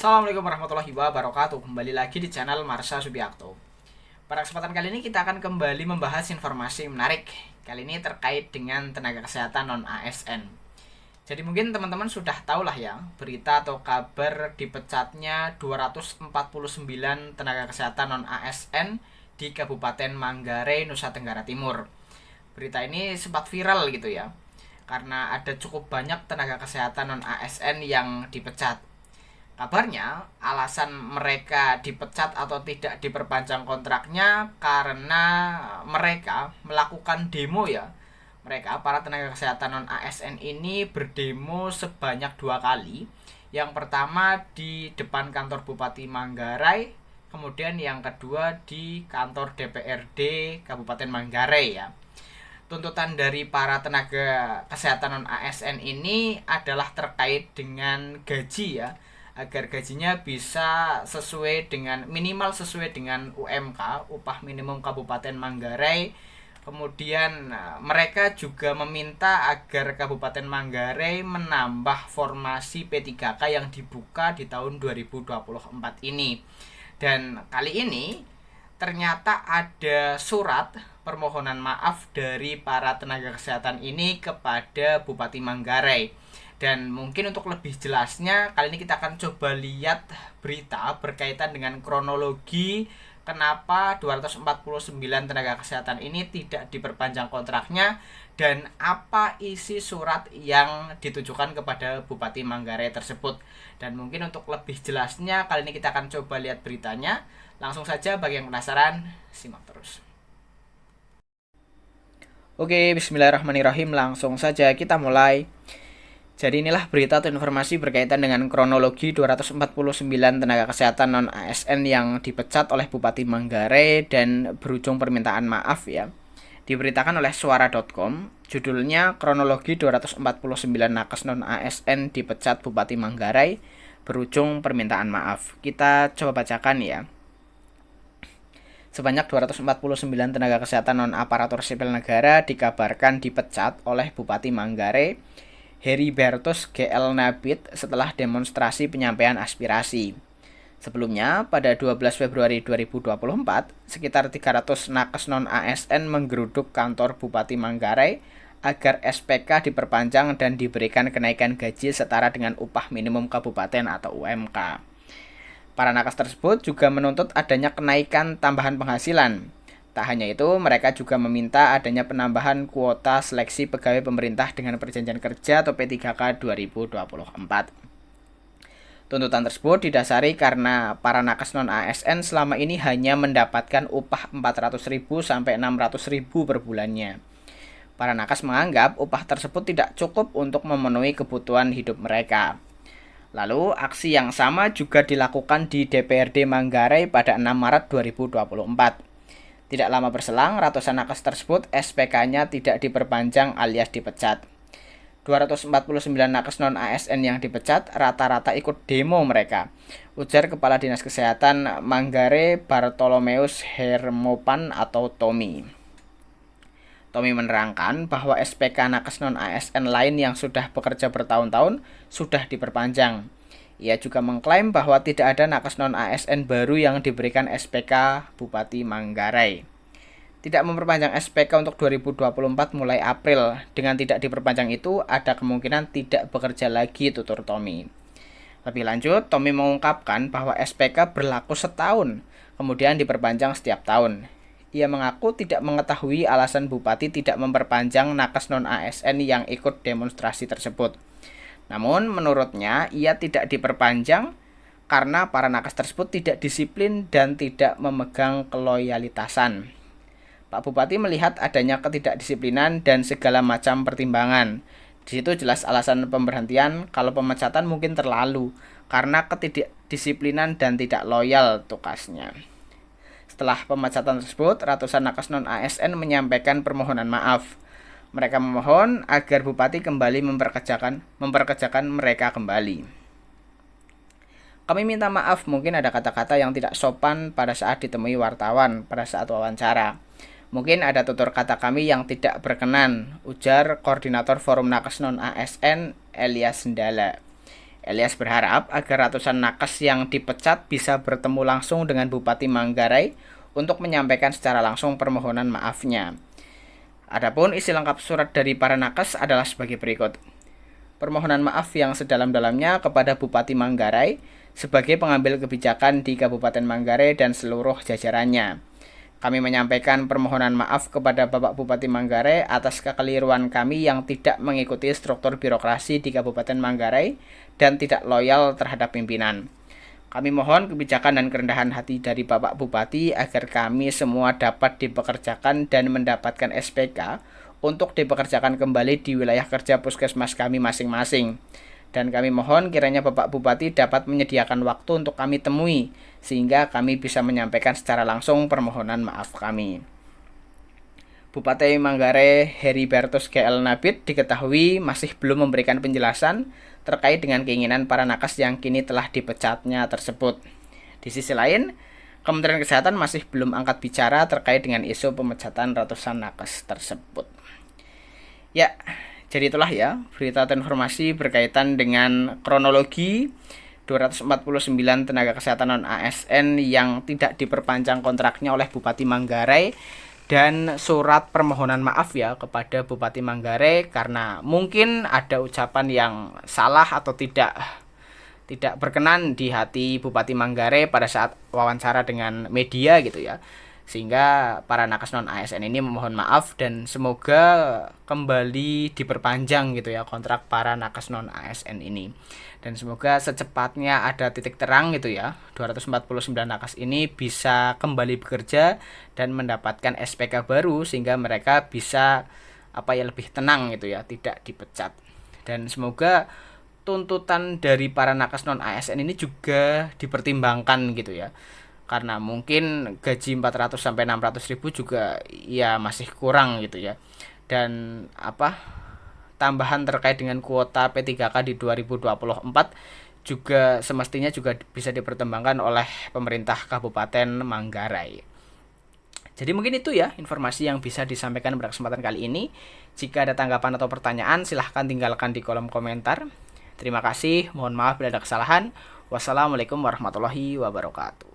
Assalamualaikum warahmatullahi wabarakatuh. Kembali lagi di channel Marsha Subiakto. Pada kesempatan kali ini kita akan kembali membahas informasi menarik. Kali ini terkait dengan tenaga kesehatan non-ASN. Jadi mungkin teman-teman sudah tahu lah ya, berita atau kabar dipecatnya 249 tenaga kesehatan non-ASN di Kabupaten Manggarai, Nusa Tenggara Timur. Berita ini sempat viral gitu ya, karena ada cukup banyak tenaga kesehatan non-ASN yang dipecat. Kabarnya alasan mereka dipecat atau tidak diperpanjang kontraknya karena mereka melakukan demo ya. Mereka para tenaga kesehatan non ASN ini berdemo sebanyak 2 kali. Yang pertama di depan kantor Bupati Manggarai, kemudian yang kedua di kantor DPRD Kabupaten Manggarai ya. Tuntutan dari para tenaga kesehatan non ASN ini adalah terkait dengan gaji ya, agar gajinya bisa sesuai dengan minimal sesuai dengan UMK, upah minimum Kabupaten Manggarai. Kemudian mereka juga meminta agar Kabupaten Manggarai menambah formasi P3K yang dibuka di tahun 2024 ini. Dan kali ini ternyata ada surat permohonan maaf dari para tenaga kesehatan ini kepada Bupati Manggarai. Dan mungkin untuk lebih jelasnya, kali ini kita akan coba lihat berita berkaitan dengan kronologi kenapa 249 tenaga kesehatan ini tidak diperpanjang kontraknya dan apa isi surat yang ditujukan kepada Bupati Manggarai tersebut. Dan mungkin untuk lebih jelasnya, kali ini kita akan coba lihat beritanya. Langsung saja, bagi yang penasaran, simak terus. Oke, bismillahirrahmanirrahim. Langsung saja kita mulai. Jadi inilah berita atau informasi berkaitan dengan kronologi 249 tenaga kesehatan non-ASN yang dipecat oleh Bupati Manggarai dan berujung permintaan maaf ya. Diberitakan oleh suara.com, judulnya kronologi 249 nakes non-ASN dipecat Bupati Manggarai, berujung permintaan maaf. Kita coba bacakan ya. Sebanyak 249 tenaga kesehatan non-aparatur sipil negara dikabarkan dipecat oleh Bupati Manggarai, Heribertus GL Nabit, setelah demonstrasi penyampaian aspirasi. Sebelumnya, pada 12 Februari 2024, sekitar 300 nakes non-ASN menggeruduk kantor Bupati Manggarai agar SPK diperpanjang dan diberikan kenaikan gaji setara dengan upah minimum kabupaten atau UMK. Para nakes tersebut juga menuntut adanya kenaikan tambahan penghasilan. Tak hanya itu, mereka juga meminta adanya penambahan kuota seleksi pegawai pemerintah dengan perjanjian kerja atau P3K 2024. Tuntutan tersebut didasari karena para nakes non-ASN selama ini hanya mendapatkan upah 400.000 sampai 600.000 per bulannya. Para nakes menganggap upah tersebut tidak cukup untuk memenuhi kebutuhan hidup mereka. Lalu, aksi yang sama juga dilakukan di DPRD Manggarai pada 6 Maret 2024. Tidak lama berselang, ratusan nakes tersebut SPK-nya tidak diperpanjang alias dipecat. 249 nakes non-ASN yang dipecat rata-rata ikut demo mereka, ujar Kepala Dinas Kesehatan Manggarai Bartolomeus Hermopan atau Tommy. Tommy menerangkan bahwa SPK nakes non-ASN lain yang sudah bekerja bertahun-tahun sudah diperpanjang. Ia juga mengklaim bahwa tidak ada nakes non-ASN baru yang diberikan SPK Bupati Manggarai. Tidak memperpanjang SPK untuk 2024 mulai April. Dengan tidak diperpanjang itu, ada kemungkinan tidak bekerja lagi, tutur Tommy. Lebih lanjut, Tommy mengungkapkan bahwa SPK berlaku setahun, kemudian diperpanjang setiap tahun. Ia mengaku tidak mengetahui alasan Bupati tidak memperpanjang nakes non-ASN yang ikut demonstrasi tersebut. Namun, menurutnya, ia tidak diperpanjang karena para nakes tersebut tidak disiplin dan tidak memegang keloyalitasan. Pak Bupati melihat adanya ketidakdisiplinan dan segala macam pertimbangan. Di situ jelas alasan pemberhentian, kalau pemecatan mungkin terlalu, karena ketidakdisiplinan dan tidak loyal, tukasnya. Setelah pemecatan tersebut, ratusan nakes non-ASN menyampaikan permohonan maaf. Mereka memohon agar Bupati kembali memperkerjakan mereka kembali. Kami minta maaf, mungkin ada kata-kata yang tidak sopan pada saat ditemui wartawan, pada saat wawancara. Mungkin ada tutur kata kami yang tidak berkenan, ujar Koordinator Forum Nakes Non-ASN Elias Sendala. Elias berharap agar ratusan nakes yang dipecat bisa bertemu langsung dengan Bupati Manggarai untuk menyampaikan secara langsung permohonan maafnya. Adapun isi lengkap surat dari para nakes adalah sebagai berikut. Permohonan maaf yang sedalam-dalamnya kepada Bupati Manggarai sebagai pengambil kebijakan di Kabupaten Manggarai dan seluruh jajarannya. Kami menyampaikan permohonan maaf kepada Bapak Bupati Manggarai atas kekeliruan kami yang tidak mengikuti struktur birokrasi di Kabupaten Manggarai dan tidak loyal terhadap pimpinan. Kami mohon kebijakan dan kerendahan hati dari Bapak Bupati agar kami semua dapat dipekerjakan dan mendapatkan SPK untuk dipekerjakan kembali di wilayah kerja puskesmas kami masing-masing. Dan kami mohon kiranya Bapak Bupati dapat menyediakan waktu untuk kami temui, sehingga kami bisa menyampaikan secara langsung permohonan maaf kami. Bupati Manggarai Heribertus GL Nabit diketahui masih belum memberikan penjelasan terkait dengan keinginan para nakes yang kini telah dipecatnya tersebut. Di sisi lain, Kementerian Kesehatan masih belum angkat bicara terkait dengan isu pemecatan ratusan nakes tersebut. Ya, jadi itulah ya berita atau informasi berkaitan dengan kronologi 249 tenaga kesehatan non-ASN yang tidak diperpanjang kontraknya oleh Bupati Manggarai dan surat permohonan maaf ya kepada Bupati Manggarai karena mungkin ada ucapan yang salah atau tidak berkenan di hati Bupati Manggarai pada saat wawancara dengan media gitu ya. Sehingga para nakes non ASN ini memohon maaf dan semoga kembali diperpanjang gitu ya kontrak para nakes non ASN ini. Dan semoga secepatnya ada titik terang gitu ya. 249 nakes ini bisa kembali bekerja dan mendapatkan SPK baru sehingga mereka bisa lebih tenang gitu ya, tidak dipecat. Dan semoga tuntutan dari para nakes non ASN ini juga dipertimbangkan gitu ya. Karena mungkin gaji 400 sampai 600 ribu juga ya masih kurang gitu ya. Dan tambahan terkait dengan kuota P3K di 2024 juga semestinya juga bisa dipertimbangkan oleh pemerintah Kabupaten Manggarai. Jadi mungkin itu ya informasi yang bisa disampaikan pada kesempatan kali ini. Jika ada tanggapan atau pertanyaan silahkan tinggalkan di kolom komentar. Terima kasih, mohon maaf bila ada kesalahan. Wassalamualaikum warahmatullahi wabarakatuh.